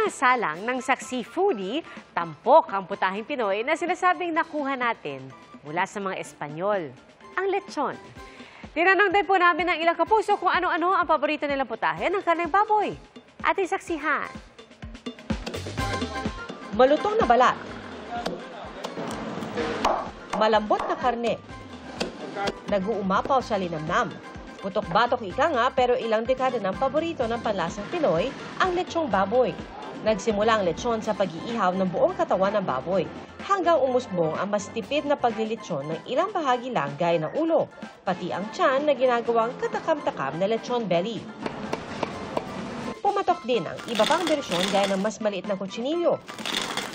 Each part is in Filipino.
Isinasalang ng saksi foodie, tampok ang putahing Pinoy na sinasabing nakuha natin mula sa mga Espanyol, ang lechon. Tinanong din po namin ng ilang kapuso kung ano-ano ang paborito nilang putahe ng karneng baboy. Ating saksihan. Malutong na balat. Malambot na karne. Nag-uumapaw sa linamnam. Putok-batok ika nga pero ilang dekada ng paborito ng panlasang Pinoy ang lechong baboy. Nagsimula ang lechon sa pag-iihaw ng buong katawan ng baboy hanggang umusbong ang mas tipid na paglilitsyon ng ilang bahagi lang gaya ng ulo, pati ang tiyan na ginagawang katakam-takam na lechon belly. Pumatok din ang iba pang bersyon gaya ng mas maliit na kutsinilyo,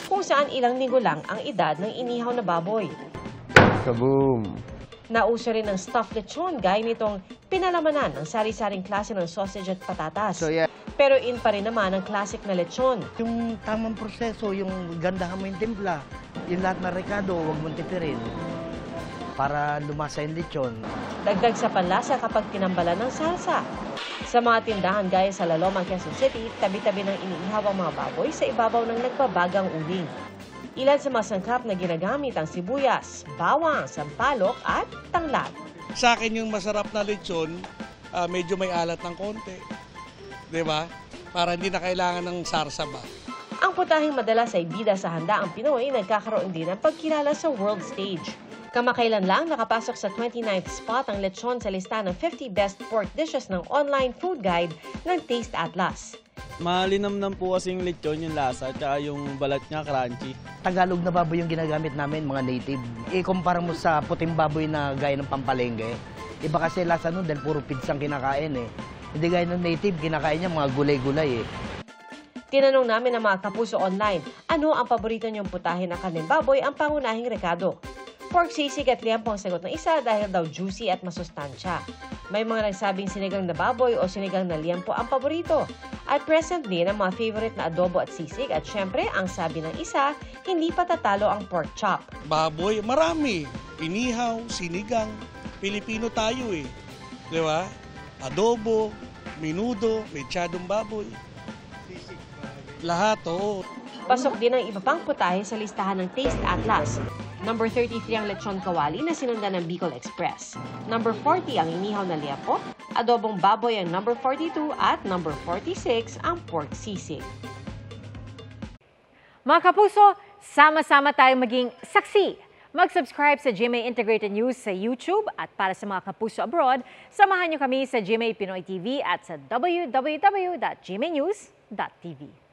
kung saan ilang linggo lang ang edad ng inihaw na baboy. Kaboom! Nauso rin ang stuffed lechon gaya nitong pinalamanan ng sari-saring klase ng sausage at patatas. Pero in pa rin naman ang classic na lechon. Yung tamang proseso, yung gandahan mo yung timpla, yung lahat na rekado, huwag mong tipirin para lumasa yung lechon. Dagdag sa panlasa kapag tinambalan ng salsa. Sa mga tindahan gaya sa Laloma, Quezon City, tabi-tabi ng iniihaw ang mga baboy sa ibabaw ng nagbabagang uling. Ilan sa mga sangkap na ginagamit ang sibuyas, bawang, sampalok at tanglad. Sa akin yung masarap na lechon, medyo may alat ng konti. Diba? Para hindi na kailangan ng sarsaba. Ang putahing madalas ay bida sa handaang Pinoy, nagkakaroon din ng pagkilala sa world stage. Kamakailan lang nakapasok sa 29th spot ang lechon sa lista ng 50 best pork dishes ng online food guide ng Taste Atlas. Malinamnam po kasing lechon yung lasa at yung balat niya crunchy. Tagalog na baboy yung ginagamit namin, mga native. Ikumpara mo sa puting baboy na gaya ng pampalengke. Iba kasi lasa nun dahil puro pidsang kinakain eh. Hindi gaya ng native, kinakain niya mga gulay-gulay eh. Tinanong namin ang mga kapuso online, ano ang paborito niyong putahe ng karneng baboy ang pangunahing rekado. Pork sisig at liempo ang sagot ng isa dahil daw juicy at masustansya. May mga nagsabing sinigang na baboy o sinigang na liempo ang paborito. At present din ang mga favorite na adobo at sisig at syempre ang sabi ng isa, hindi pa tatalo ang pork chop. Baboy, marami. Inihaw, sinigang. Pilipino tayo eh. Di ba? Adobo, menudo, mechadong baboy. Lahat, oo. Pasok din ang iba pang putahe sa listahan ng Taste Atlas. Number 33 ang lechon kawali na sinundan ng Bicol Express. Number 40 ang inihaw na liempo, adobong baboy ang number 42 at number 46 ang pork sisig. Mga kapuso, sama-sama tayong maging saksi. Mag-subscribe sa GMA Integrated News sa YouTube at para sa mga kapuso abroad, samahan niyo kami sa GMA Pinoy TV at sa www.gmanews.tv.